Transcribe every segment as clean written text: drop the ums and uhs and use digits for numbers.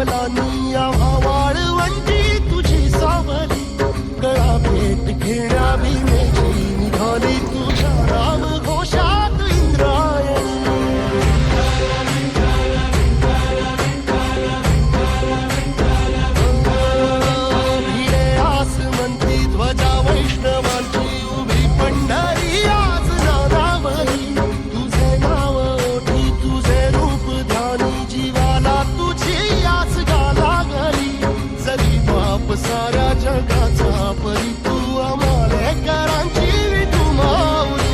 पावलांनी आम्हा वाळवंटी तुझी सावली गळा भेट घेण्या भीमेची निघाली तुझ्या राम घोषात इंद्रायणी भिडे आसमंती ध्वजा वैष्णवांची उभी पंढरी आज नादावली तुझे नाव ओठी तुझे रूप ध्यानी जीवाला तुझी आस गाला गली जरी बाप साऱ्या जगाचा परी तू आम्हाला करांची विठू माऊली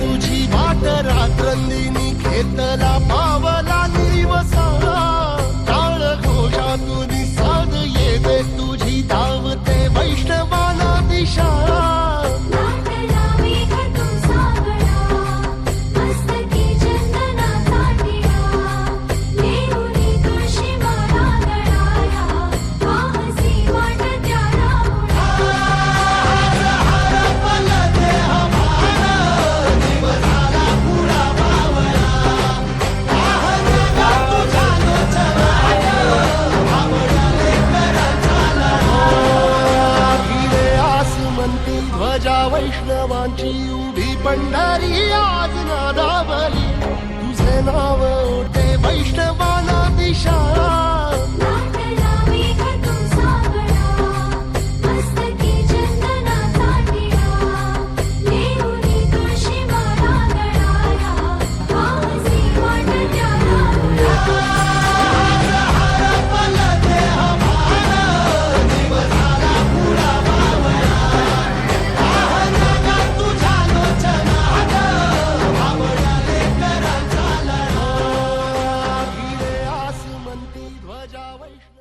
तुझी वाट रात्रंदिनी घेतला पावला दिवसा टाळ घोषातून साध येते तुझी धावते वैष्णवाना दिशा ध्वजा वैष्णवांची उभी पंढरी आज नादावली तुझे नाव ओटे वैष्णवाना दिशा ध्वजा वैष्णव